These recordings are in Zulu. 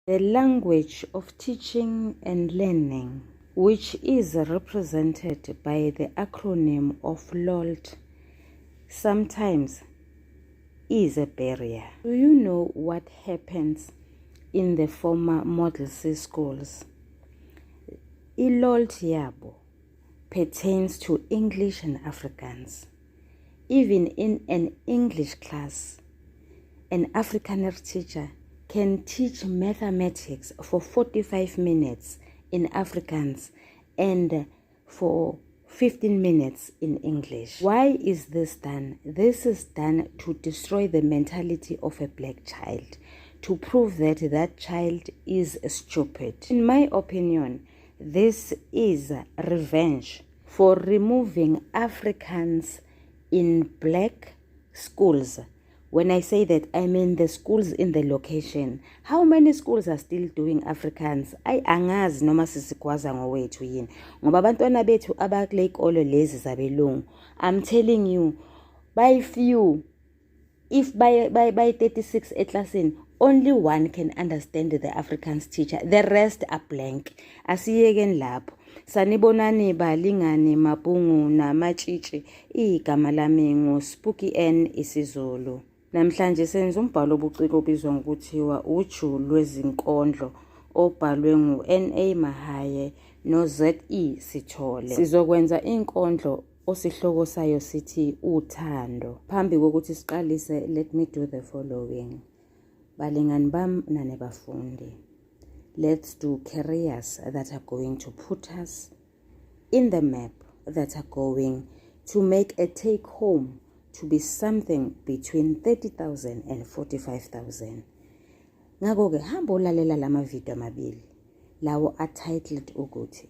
The language of teaching and learning, which is represented by the acronym of LOLT, sometimes is a barrier. Do you know what happens in the former Model C schools? ILOLT yabo pertains to English and Afrikaans. Even in an English class, an Afrikaner teacher can teach mathematics for 45 minutes in Afrikaans and for 15 minutes in English. Why is this done? This is done to destroy the mentality of a black child, to prove that that child is stupid. In my opinion, this is revenge for removing Afrikaans in black schools. When I say that, I mean the schools in the location. How many schools are still doing Afrikaans? Angazi noma sisikwaza ngowethu yini. Ngoba abantwana bethu abakule ikolo lezi zabelungu, I'm telling you, by few, if by 36 eklasini, only one can understand the Afrikaans teacher. The rest are blank. Asiyeken lapho. Sanibonani balingani mabungu namatshitshi. Igama lami nguSpooky N isiZulu. Namhlanje senza umbhalo obuciko obizwa ngokuthiwa uju lwezinkondlo obhalwe ngu-NA Mahaye no-ZE Sithole. Sizokwenza inkondlo osihloko sayo sithi uthando. Phambi kokuthi siqalise, let me do the following. Balingani bam nane bafundi. Let's do careers that are going to put us in the map, that are going to make a take home to be something between 30,000 and 45,000. Ngako-ke hamba ulalela lama video amabili lawo titled ukuthi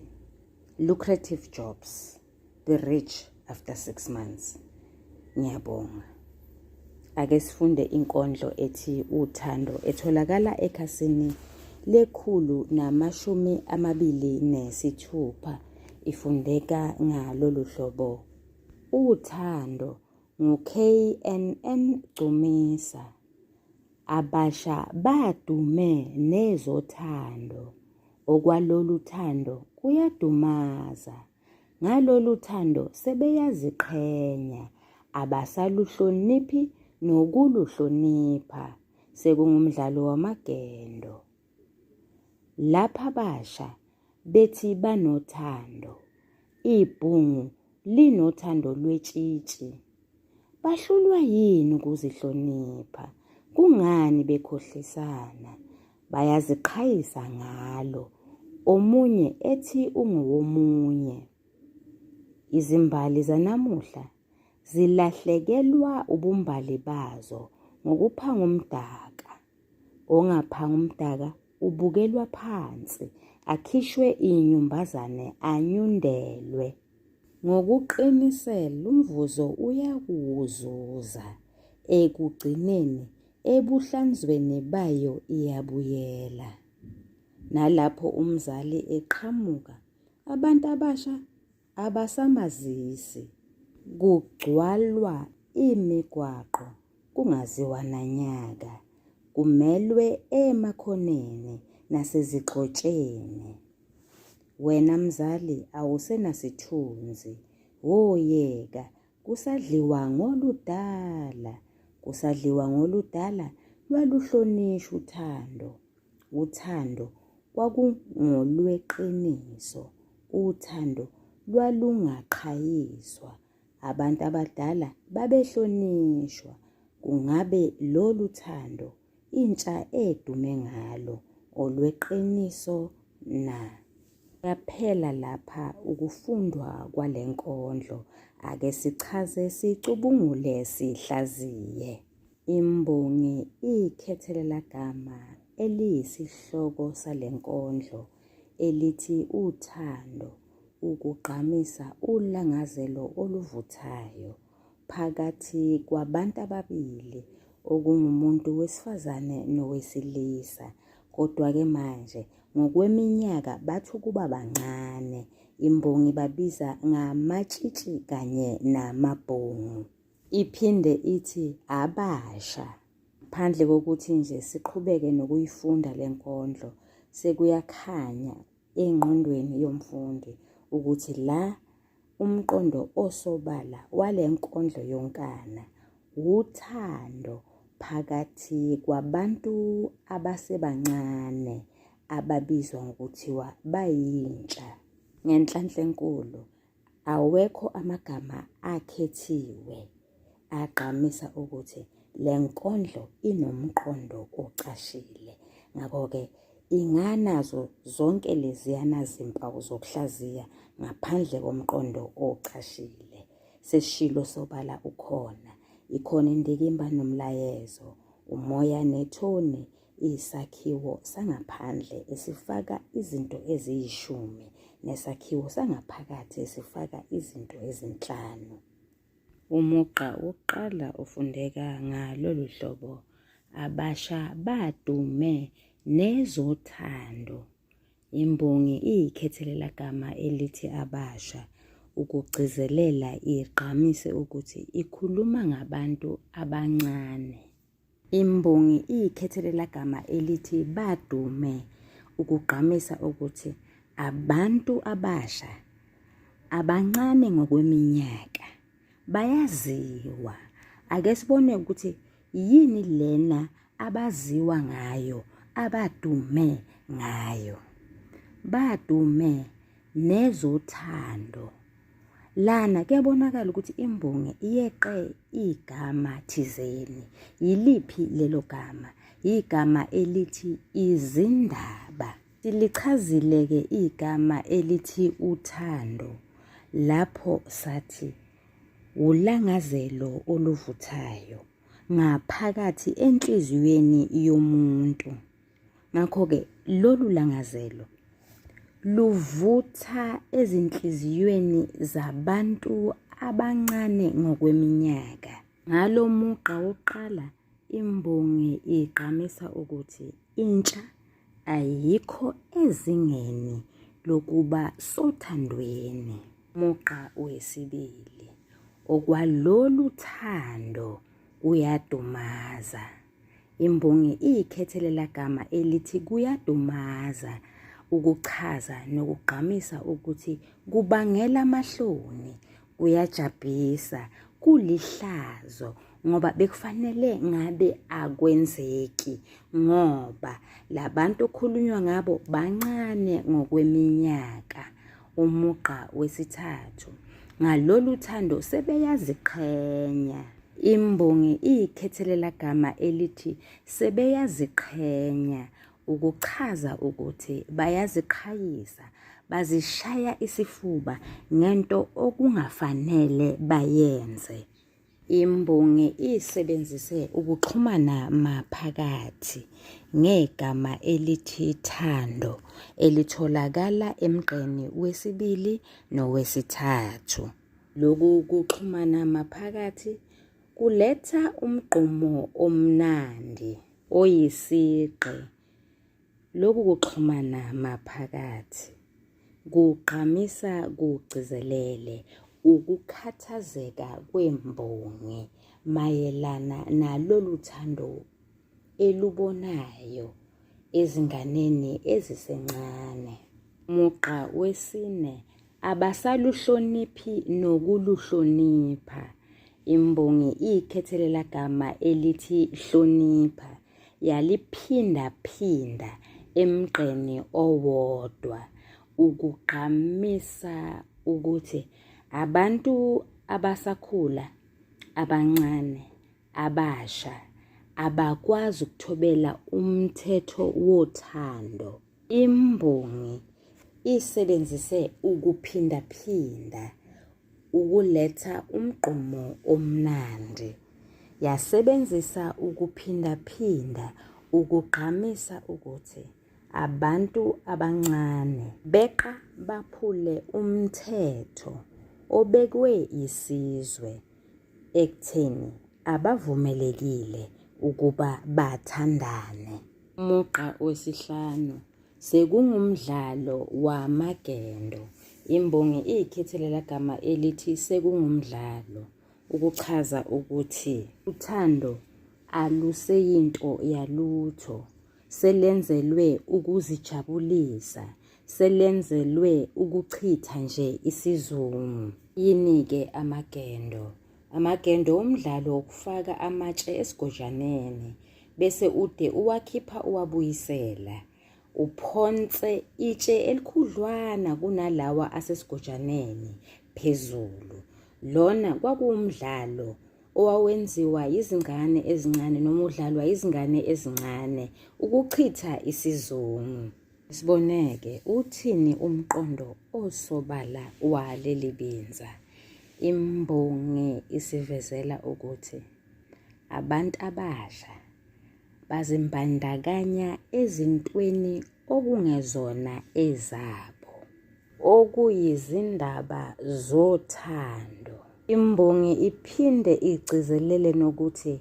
lucrative jobs, be rich after 6 months. Ngiyabonga. Ake sifunde inkondlo ethi uthando etholakala ekhasini lekhulu namashumi amabili nesithupha. Ifundeka ngalolu hlobo. Uthando ngu-KNN Gcumisa. Abasha badume nezothando. Okwalolu thando kuyadumaza. Ngalolu thando sebeyaziqhenya. Abasaluhloniphi nokuluhlonipha. Sekungumdlalo wamagendo. Lapha basha bethi banothando. Ibhungu linothando lwetshitshi. Bahlulwa yini ukuzihlonipha? Kungani bekhohlisana? Bayaziqhayisa ngalo. Omunye ethi ungowomunye. Izimbali zanamuhla zilahlekelwa ubumbali bazo ngokuphanga umdaka. Ongaphanga umdaka ubukelwa phansi, akhishwe inyumbazane anyundelwe. Ngokuqinisela umvuzo uyakuzuza. Ekugcineni ebuhlanzweni bayo iyabuyela. Nalapho umzali eqhamuka, abantu abasha abasamazisi. Kugcwalwa imigwaqo kungaziwa nanyaka. Kumelwe emakhoneni nasezigxotsheni. Wena mzali awusenasithunzi. Woyeka, kusadliwa ngoludala. Kusadliwa ngoludala lwaluhlonishwa uthando. Uthando kwakungolweqiniso. Uthando lwalungaqhayiswa. Abantu abadala babehlonishwa. Kungabe lolu thando intsha edume ngalo olweqiniso na? Yaphela lapha ukufundwa kwalenkondlo. Ake sichaze, sicubungule, sihlaziye. Imbongi ikhethelela gama eliyisihloko salenkondlo elithi uthando, ukugqamisa ulangazelo oluvuthayo phakathi kwabantu ababili, okungumuntu wesifazane nowesilisa. Kodwa-ke manje ngokweminyaka bathi ukuba bancane. Imbongi babiza ngamatshitshi kanye namabhungu. Iphinde ithi abasha. Ngaphandle kokuthi nje siqhubeke nokuyifunda lenkondlo, sekuyakhanya engqondweni yomfundi ukuthi la umqondo osobala walenkondlo yonkana uthando phakathi kwabantu abasebancane ababizwa ngokuthiwa bayintsha. Ngenhlanhla enkulu, awekho amagama akhethiwe agqamisa ukuthi lenkondlo inomqondo ocashile. Ngakho-ke inganazo zonke leziyana zimpawu zokuhlaziya ngaphandle komqondo ocashile. Sesishilo sobala ukhona, ikhona indikimba nomlayezo, umoya nethoni, isakhiwo sangaphandle esifaka izinto eziyishumi nesakhiwo sangaphakathi esifaka izinto ezinhlanu. Umugqa wokuqala ufundeka ngalolu hlobo: abasha badume nezothando. Imbongi iyikhethelela gama elithi abasha ukugcizelela igqamise ukuthi ikhuluma ngabantu abancane. Imbongi iyikhethelela gama elithi badume ukugqamisa ukuthi abantu abasha abancane ngokweminyaka bayaziwa. Ake sibone ukuthi yini lena abaziwa ngayo, abadume ngayo. Badume nezothando. Lana kuyabonakala ukuthi imbongi iyeqe igama thizeni. Yiliphi lelo gama? Igama elithi izindaba. Silichazile-ke igama elithi uthando lapho sathi ulangazelo oluvuthayo ngaphakathi enhliziyweni yomuntu. Ngakho-ke lolu langazelo luvutha ezinhliziyweni zabantu abancane ngokweminyaka. Ngalo mugqa wokuqala, imbongi igqamisa ukuthi intsha ayikho ezingeni lokuba sothandweni. Mugqa wesibili, okwalolu thando kuyadumaza. Imbongi iyikhethelela gama elithi kuyadumaza ukuchaza nokugqamisa ukuthi kubangela amahloni, kuyajabhisa, kulihlazo ngoba bekufanele ngabe akwenzeki ngoba labantu okhulunywa ngabo bancane ngokweminyaka. Umugqa wesithathu, ngalolu thando sebeyaziqhenya. Imbongi iyikhethelela gama elithi sebeyaziqhenya ukuchaza ukuthi bayaziqhayisa, bazishaya isifuba ngento okungafanele bayenze. Imbongi isebenzise ukuxhumana maphakathi ngegama elithi thando elitholakala emgqeni wesibili nowesithathu. Lokhu kuxhumana maphakathi kuletha umgqumo omnandi oyisigqi. Lokhu kuxhumana maphakathi kugqamisa kugcizelele ukukhathazeka kwembongi mayelana nalolu thando elubonayo ezinganeni ezisencane. Mugqa wesine, abasaluhloniphi nokuluhlonipha. Imbongi ikhethelela gama elithi hlonipha yaliphinda emgqeni owodwa ukugqamisa ukuthi abantu abasakhula, abancane, abasha abakwazi ukuthobela umthetho wothando. Imbongi isebenzise ukuphinda ukuletha umgqumo omnandi. Yasebenzisa ukuphinda ukugqamisa ukuthi abantu abancane beqa baphule umthetho obekwe isizwe ekutheni abavumelekile ukuba bathandane. Umugqa wesihlanu, sekungumdlalo wamagendo. Imbongi ikhethelela gama elithi sekungumdlalo ukuchaza ukuthi uthando aluseyinto yalutho, selenzelwe ukuzijabulisa, selenzelwe ukuchitha nje isizungu. Yini-ke amagendo? Amagendo umdlalo wokufaka amatshe esigojaneni bese ude uwakhipha uwabuyisela. Uphonse itshe elikhudlwana kunalawa asesigojaneni phezulu. Lona kwakuwumdlalo owawenziwa izingane ezincane noma udlalwa izingane ezincane ukuchitha isizungu. Siboneke, uthini umqondo osobala waleli benza? Imbongi isivezela ukuthi abantu abasha bazimbandakanya ezintweni okungezona ezabo, okuyizindaba zothando. Imbongi iphinde igcizelele nokuthi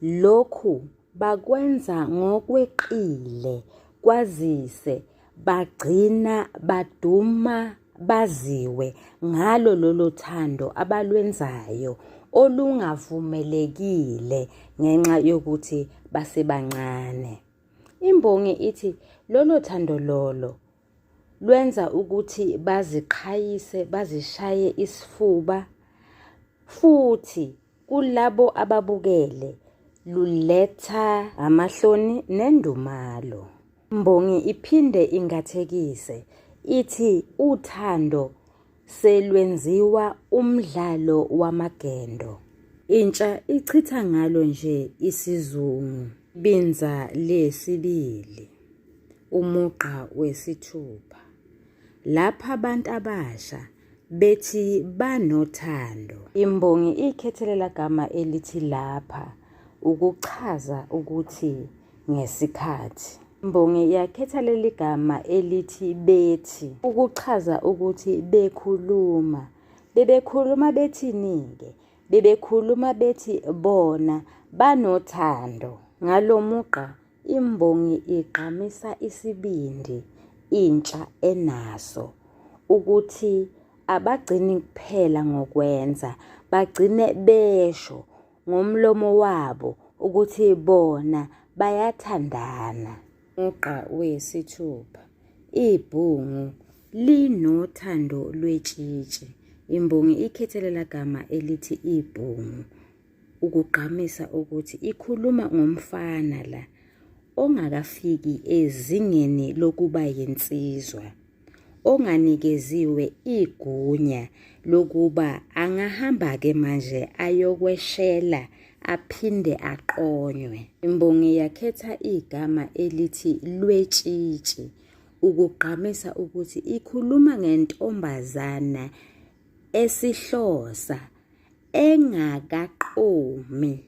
lokhu bakwenza ngokweqile, kwazise bagcina baduma baziwe ngalo lolo thando abalwenzayo olungavumelekile ngenxa yokuthi basebancane. Imbongi ithi lolo thando lolo lwenza ukuthi baziqhayise, bazishaye isifuba, futhi kulabo ababukele luletha amahloni nendumalo. Imbongi iphinde ingathekise ithi uthando selwenziwa umdlalo wamagendo. Intsha ichitha ngalo nje isizungu. Binza lesibili, umugqa wesithupha. Lapha abantu abasha bethi banothando. Imbongi ikhethelela gama elithi lapha ukuchaza ukuthi ngesikhathi. Imbongi yakhetha leli gama elithi bethi ukuchaza ukuthi bekhuluma. Bebekhuluma bethini-ke? Bebekhuluma bethi bona banothando. Ngalo mugqa imbongi igqamisa isibindi intsha enaso ukuthi abagcini kuphela ngokwenza, bagcine besho ngomlomo wabo ukuthi bona bayathandana. Umugqa wesithupha, ibhungu linothando lwetshitshi. Imbongi ikhethelela gama elithi ibhungu ukugqamisa ukuthi ikhuluma ngomfana la ongakafiki ezingeni lokuba yinsizwa, onganikeziwe igunya lokuba angahamba-ke manje ayokweshela aphinde aqonywe. Imbongi yakhetha igama elithi lwetshitshi ukugqamisa ukuthi ikhuluma ngentombazana esihlosa engakaqomi,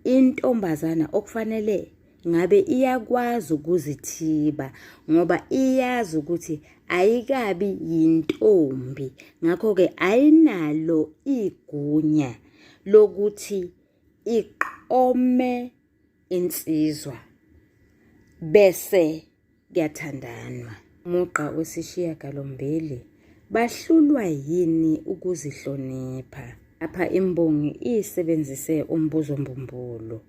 intombazana okufanele ngabe iyakwazi ukuzithiba ngoba iyazi ukuthi ayikabi yintombi, ngakho-ke ayinalo igunya lokuthi iqome insizwa bese kuyathandanwa. Umugqa wesishiyagalombili, bahlulwa yini ukuzihlonipha? Lapha imbongi isebenzise umbuzo mbumbulu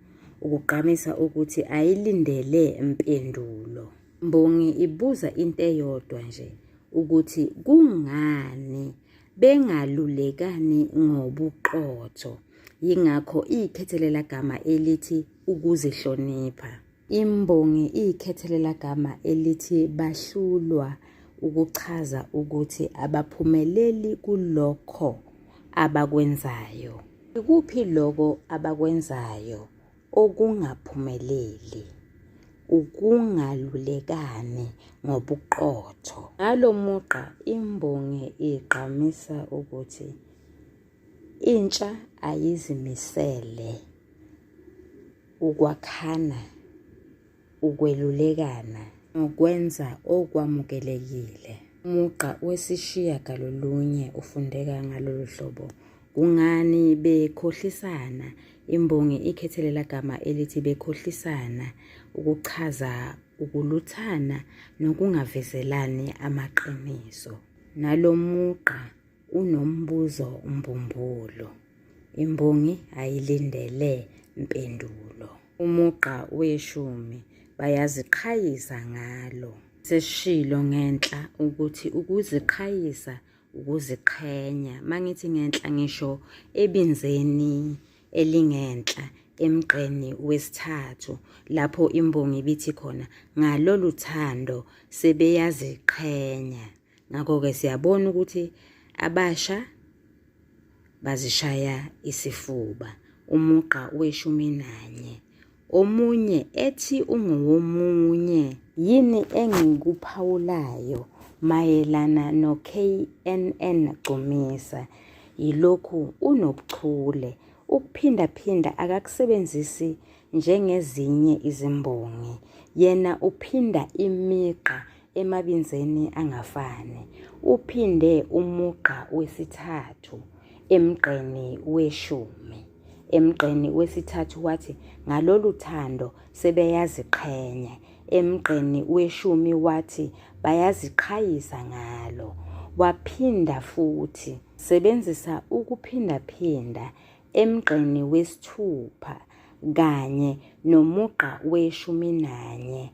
ukugqamisa ukuthi ayilindele impendulo. Imbongi ibuza into eyodwa nje ukuthi kungani bengalulekani ngobuqotho, yingakho ikhethelela gama elithi ukuzihlonipha. Imbongi ikhethelela gama elithi bahlulwa ukuchaza ukuthi abaphumeleli kulokho abakwenzayo. Ikuphi lokho abakwenzayo okungaphumeleli? Ukungalulekani ngobuqotho. Ngalo mugqa imbongi igqamisa ukuthi intsha ayizimisele ukwakhana, ukwelulekana ngokwenza okwamukelekile. Umugqa wesishiyagalolunye ufundeka ngalolu hlobo. Kungani bekhohlisana? Imbongi ikhethelela gama elithi bekhohlisana ukuchaza ukuluthana nokungavezelani amaqiniso. Nalo mugqa unombuzo mbumbulu. Imbongi ayilindele impendulo. Umugqa weshumi bayaziqhayisa ngalo. Sesishilo ngenhla ukuthi ukuziqhayisa ukuziqhenya. Mangithi ngenhla ngisho ebinzeni elingenhla emgqeni wesithathu lapho imbongi ibithi khona ngalolu thando sebeyaziqhenya. Ngakho-ke siyabona ukuthi abasha bazishaya isifuba. Umugqa weshumi nanye. Omunye ethi ungowomunye. Yini engikuphawulayo mayelana no-KNN Gcumisa? Yilokhu unobuchule. Ukuphindaphinda akakusebenzisi njengezinye izimbongi. Yena uphinda imigqa emabinzeni angafani. Uphinde umugqa wesithathu emgqeni weshumi. Emgqeni wesithathu wathi ngalolu thando sebeyaziqhenya. Emgqeni weshumi wathi bayaziqhayisa ngalo. Waphinda futhi sebenzisa ukuphindaphinda emgqeni wesithupha kanye nomugqa weshumi nanye.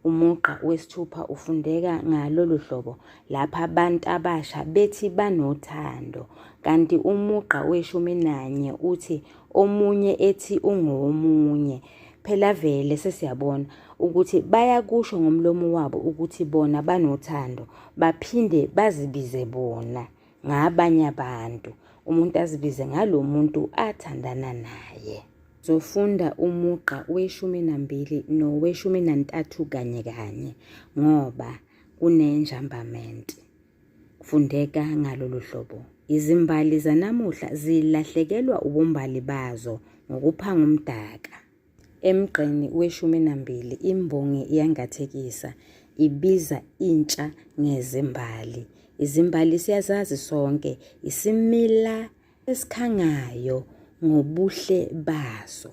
Umugqa wesithupha ufundeka ngalolu hlobo lapha abantu abasha bethi banothando, kanti umugqa weshumi nanye uthi omunye ethi ungomunye. Phela vele sesiyabona ukuthi bayakusho ngomlomo wabo ukuthi bona banothando, baphinde bazibize bona ngabanye abantu. Umuntu azibize ngalo muntu athandana naye. Zofunda umugqa weshumi nambili noweshumi nantathu kanye kanye ngoba kunenjambamente. Kufundeka ngalolu hlobo. Izimbali zanamuhla zilahlekelwa ubumbali bazo ngokuphanga umdaka. Emgqeni weshumi nambili imbongi iyangathekisa ibiza intsha ngezimbali. Izimbali siyazazi sonke isimila esikhangayo ngobuhle baso.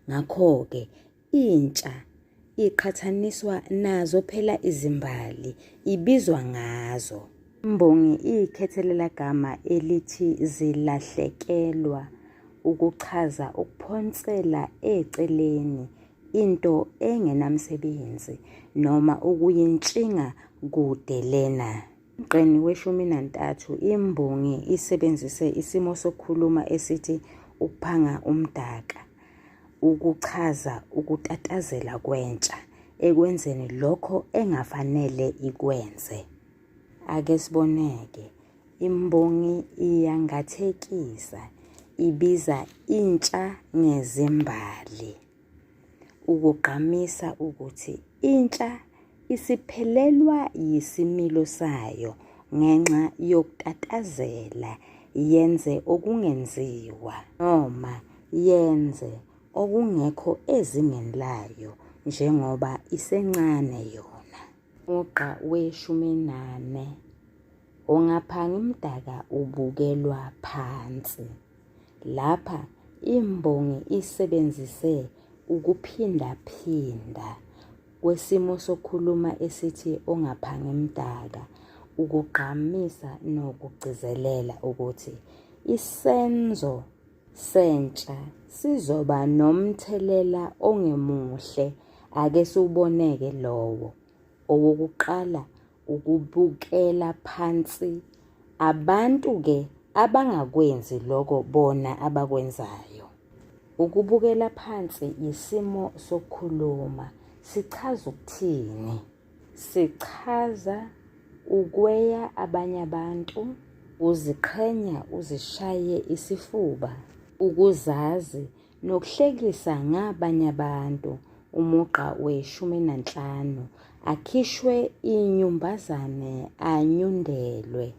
Ngakho-ke intsha iqhathaniswa nazo phela izimbali ibizwa ngazo. Imbongi ikhethelela gama elithi zilahlekelwa ukuchaza ukuphonsela eceleni into engenamsebenzi noma ukuyintshinga kude lena. Emgqeni weshumi nantathu imbongi isebenzise isimo sokukhuluma esithi ukuphanga umdaka ukuchaza ukutatazela kwentsha ekwenzeni lokho engafanele ikwenze. Ake siboneke, imbongi iyangathekisa ibiza intsha ngezimbali. Ukugqamisa ukuthi intsha isiphelelwa yisimilo sayo ngenxa yokutatazela yenze okungenziwa noma yenze okungekho ezingeni layo njengoba isencane yona. Umugqa weshumi nane. Ungaphanga umdaka ubukelwa phansi. Lapha imbongi isebenzise ukuphindaphinda kwesimo sokukhuluma esithi ongaphanga umdaka ukugqamisa nokugcizelela ukuthi isenzo sentsha sizoba nomthelela ongemuhle. Ake siwuboneke lowo. Owokuqala ukubukela phansi abantu-ke abangakwenzi lokho bona abakwenzayo. Ukubukela phansi isimo sokukhuluma. Sichaza ukuthini? Sichaza ukweya abanye abantu, uziqhenya uzishaye isifuba, ukuzazi nokuhlekisa ngabanye abantu. Umugqa weshumi nanhlanu. Akhishwe inyumbazane anyundelwe.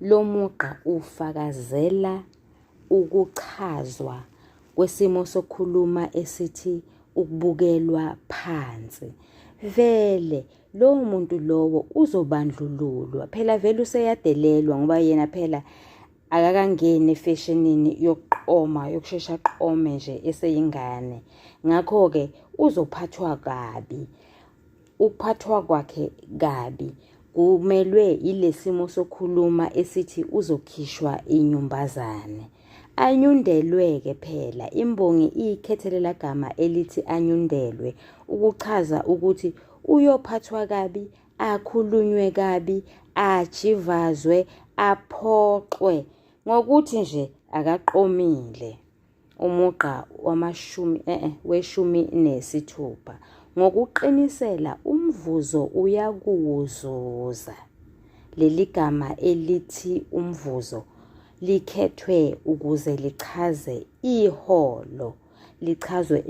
Lo mugqa ufakazela ukuchazwa kwesimo sokukhuluma esithi ukubukelwa phansi. Vele lowo muntu lowo uzobandlululwa. Phela vele useyadelelwa ngoba yena phela akakangeni efashionini yokuqoma yokushesha aqome nje eseyingane. Ngakho-ke uzophathwa kabi. Ukuphathwa kwakhe kabi kumelwe ilesimo sokukhuluma esithi uzokhishwa inyumbazane. Anyundelwe-ke phela, imbongi ikhethelela gama elithi anyundelwe ukuchaza ukuthi uyophathwa kabi, akhulunywe kabi, ajivazwe, aphoqwe ngokuthi nje akaqomile. Umugqa weshumi nesithupha, ngokuqinisela umvuzo uyakuwuzuza. Leli gama elithi umvuzo likhethwe ukuze lichaze iholo, lichazwe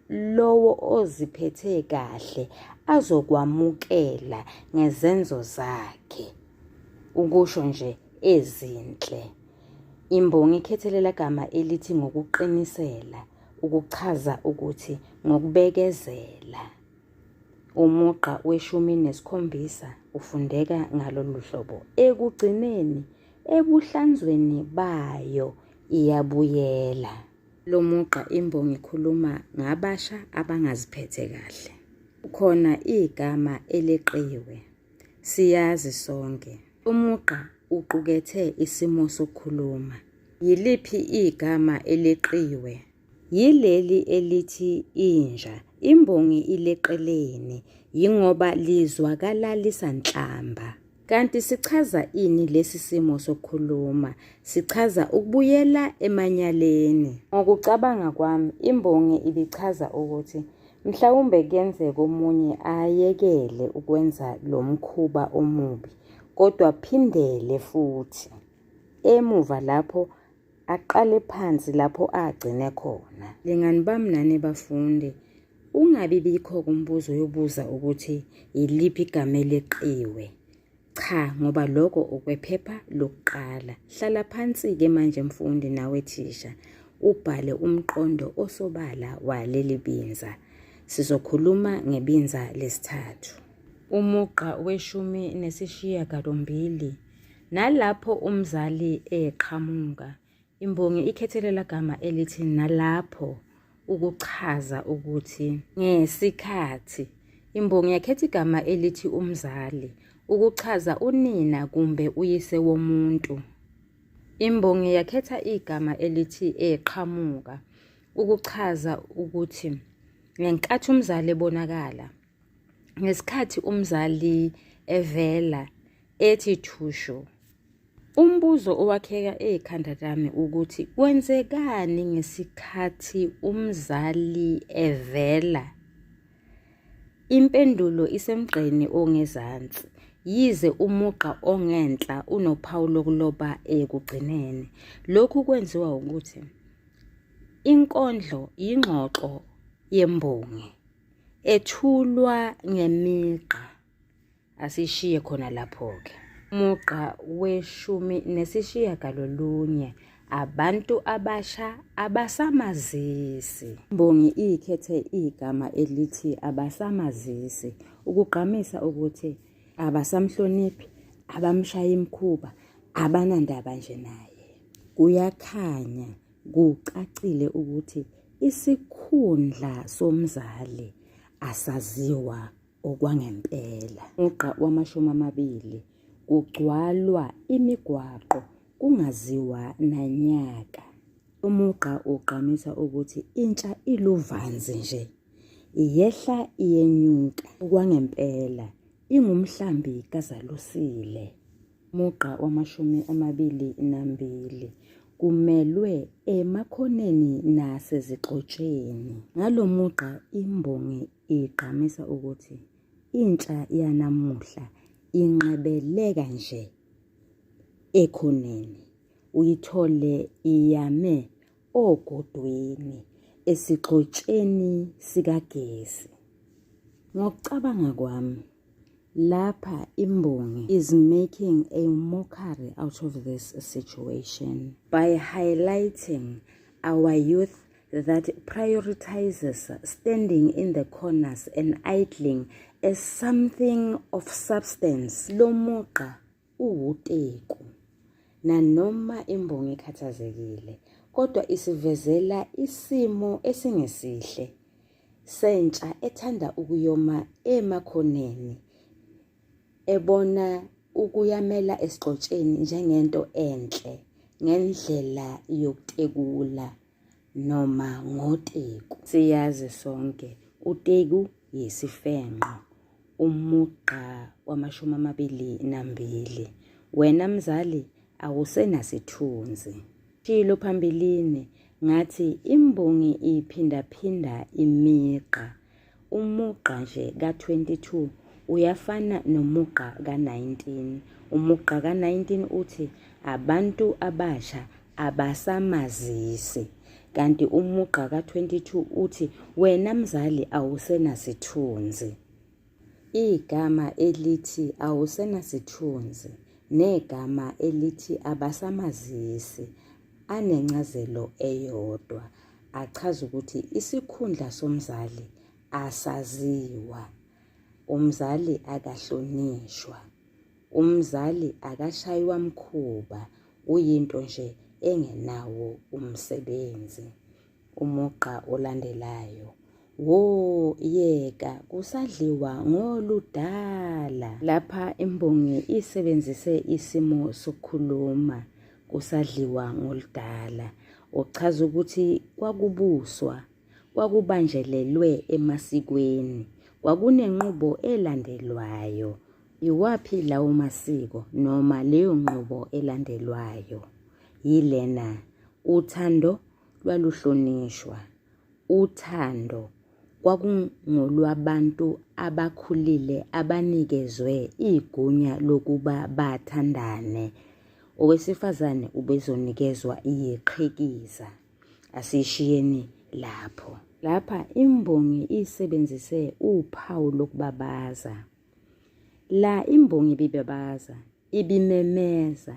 lowo oziphethe kahle azokwamukela ngezenzo zakhe, ukusho nje ezinhle. Imbongi ikhethelela gama elithi ngokuqinisela ukuchaza ukuthi ngokubekezela. Umugqa weshumi nesikhombisa ufundeka ngalolu hlobo. Ekugcineni, ebuhlanzweni bayo iyabuyela. Lo mugqa imbongi ikhuluma ngabasha abangaziphethe kahle. Khona igama eleqiwe, siyazi sonke. Umugqa uqukethe isimo sokukhuluma. Yiliphi igama eleqiwe? Yileli elithi inja. Imbongi ileqeleni yingoba lizwakala lisanhlamba. Kanti sichaza ini lesi simo sokukhuluma? Sichaza ukubuyela emanyaleni. Ngokucabanga kwami, imbongi ibichaza ukuthi mhlawumbe kuyenzeka omunye ayekele ukwenza lo mkhuba omubi, kodwa phindele futhi emuva lapho aqale phansi lapho agcine khona. Lingani bami nani bafundi, ungabi bikho kumbuzo yobuza ukuthi yiliphi igama eleqiwe. Cha, ngoba lokho ukwephepha lokuqala. Hlala phansi-ke manje mfundi nawe thisha, ubhale umqondo osobala waleli binza. Sizokhuluma ngebinza lesithathu. Umugqa weshumi nesishiyagalombili. Nalapho umzali eqhamuka, imbongi ikhethelela gama elithi nalapho ukuchaza ukuthi ngesikhathi. Imbongi yakhetha igama elithi umzali ukuchaza unina kumbe uyise womuntu. Imbongi yakhetha igama elithi eqhamuka ukuchaza ukuthi ngenkathi umzali ebonakala, ngesikhathi umzali evela ethi thushu. Umbuzo owakheka ekhanda lami ukuthi kwenzekani ngesikhathi umzali evela? Impendulo isemgqeni ongezansi, yize umugqa ongenhla unophawu lokuloba ekugcineni. Lokhu kwenziwa ukuthi inkondlo yingxoxo yembongi ethulwa ngemigqa. Asishiye khona lapho-ke. Umugqa weshumi nesishiyagalolunye, abantu abasha abasamazisi. Imbongi ikhethe igama elithi abasamazisi ukugqamisa ukuthi abasamhloniphi, abamshaya imkhuba, abanandaba nje naye. Kuyakhanya, kucacile ukuthi isikhundla somzali asaziwa okwangempela. Umugqa wamashumi amabili kugcwalwa imigwaqo kungaziwa nanyaka. Umugqa ugqamisa ukuthi intsha iluvanzi nje, iyehla iyenyuka okwangempela, ingumhlambi kazalusile. Umugqa wamashumi amabili nambili kumelwe emakhoneni nasezixotsheni. Ngalo mugqa imbongi igqamisa ukuthi intsha yanamuhla inqebeleka nje ekhoneni, uyithole iyame ogodweni esixotsheni sikagesi. Ngokucabanga kwami, lapha imbongi is making a mockery out of this situation by highlighting our youth that prioritizes standing in the corners and idling as something of substance. Lo mugqa uwuteku. Nanoma imbongi ikhathazekile, kodwa isivezela isimo esingesihle sentsha ethanda ukuyoma emakhoneni, ebona ukuyamela esixotsheni njengento enhle ngendlela yokutekula noma ngoteku. Siyazi sonke uteku yisifenqo, umugqa wama-22. Wena mzali awusenasithunzi. Shilo phambilini ngathi imbongi iphindaphinda imigqa. Umugqa nje ka-22 uyafana nomugqa ka-19. Umugqa ka-19 uthi abantu abasha abasamazisi, kanti umugqa ka-22 uthi wena mzali awusenasithunzi. Igama elithi awusenasithunzi negama elithi abasamazisi anencazelo eyodwa. Achaza ukuthi isikhundla somzali asaziwa, umzali akahlonishwa, umzali akashaywa mkhuba, uyinto nje engenawo umsebenzi. Umugqa olandelayo, wo yeka kusadliwa ngoludala. Lapha imbongi isebenzise isimo sokukhuluma kusadliwa ngoludala, ochaza ukuthi kwakubuswa, kwakubanjelelwe emasikweni, kwakunenqubo elandelwayo. Iwaphi lawo masiko noma leyo nqubo elandelwayo? Yilena: uthando lwaluhlonishwa, uthando kwakungolwabantu abakhulile abanikezwe igunya lokuba bathandane. Owesifazane ubezonikezwa iqhikiza. Asishiyeni lapho. Lapha imbongi isebenzise uphawu lokubabaza. La imbongi ibibabaza, ibimemeza,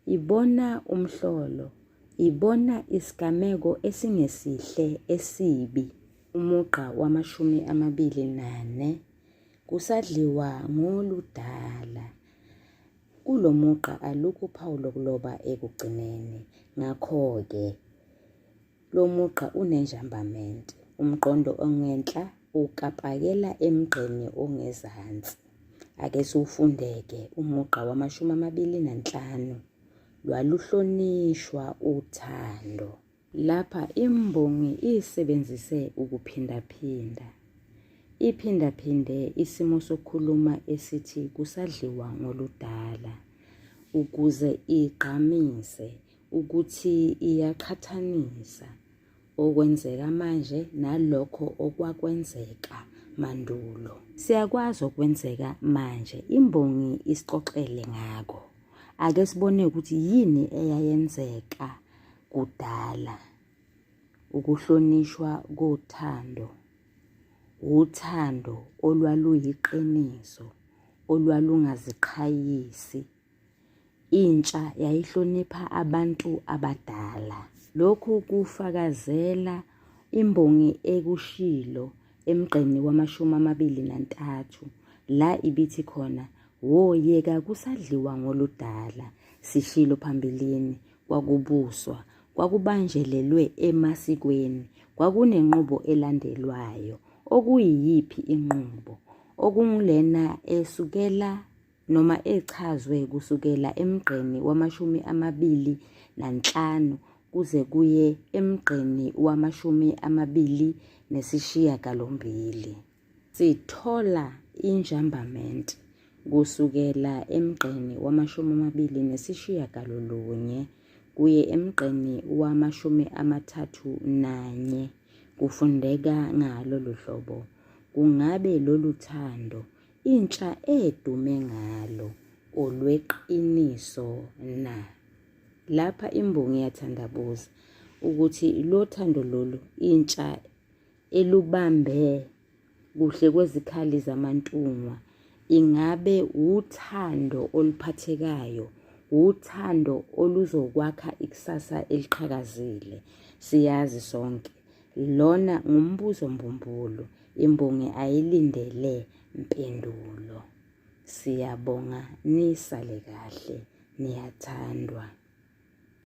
ibona umhlolo, ibona isigameko esingesihle esibi. Umugqa wama-24 kusadliwa ngoludala. Kulo mugqa alukho uphawu lokuloba ekugcineni. Ngakho-ke lo mugqa unenjambamente. Umqondo ongenhla ukapakela emgqeni ongezansi. Ake siwufundeke umugqa wama-25. Lwaluhlonishwa uthando. Lapha imbongi isebenzise ukuphindaphinda. Iphindaphinde isimo sokukhuluma esithi kusadliwa ngoludala ukuze igqamise ukuthi iyaqhathanisa okwenzeka manje nalokho okwakwenzeka mandulo. Siyakwazi okwenzeka manje, imbongi isixoxele ngako. Ake sibone ukuthi yini eyayenzeka kudala. Ukuhlonishwa kothando, uthando olwaluyiqiniso, olwalungaziqhayisi. Intsha yayihlonipha abantu abadala. Lokhu kufakazela imbongi ekushilo emgqeni wama-23 la ibithi khona, wo yeka kusadliwa ngoludala. Sishilo phambilini kwakubuswa, kwakubanjelelwe emasikweni, kwakunenqubo elandelwayo. Okuyiyiphi inqubo? Okungulena esukela noma echazwe kusukela emgqeni wama-25 kuze kuye emgqeni wama-28. Sithola injambamente kusukela emgqeni wama-29 kuye emgqeni wama-31. Kufundeka ngalolu hlobo. Kungabe lolu thando intsha edume ngalo olweqiniso na? Lapha imbongi yathandabuza ukuthi lo thando lolu intsha elubambe kuhle kwezikhali zamantungwa, ingabe uthando oluphathekayo, uthando oluzokwakha ikusasa eliqhakazile? Siyazi sonke lona ngumbuzo mbumbulu, imbongi ayilindele impendulo. Siyabonga, nisale kahle, niyathandwa.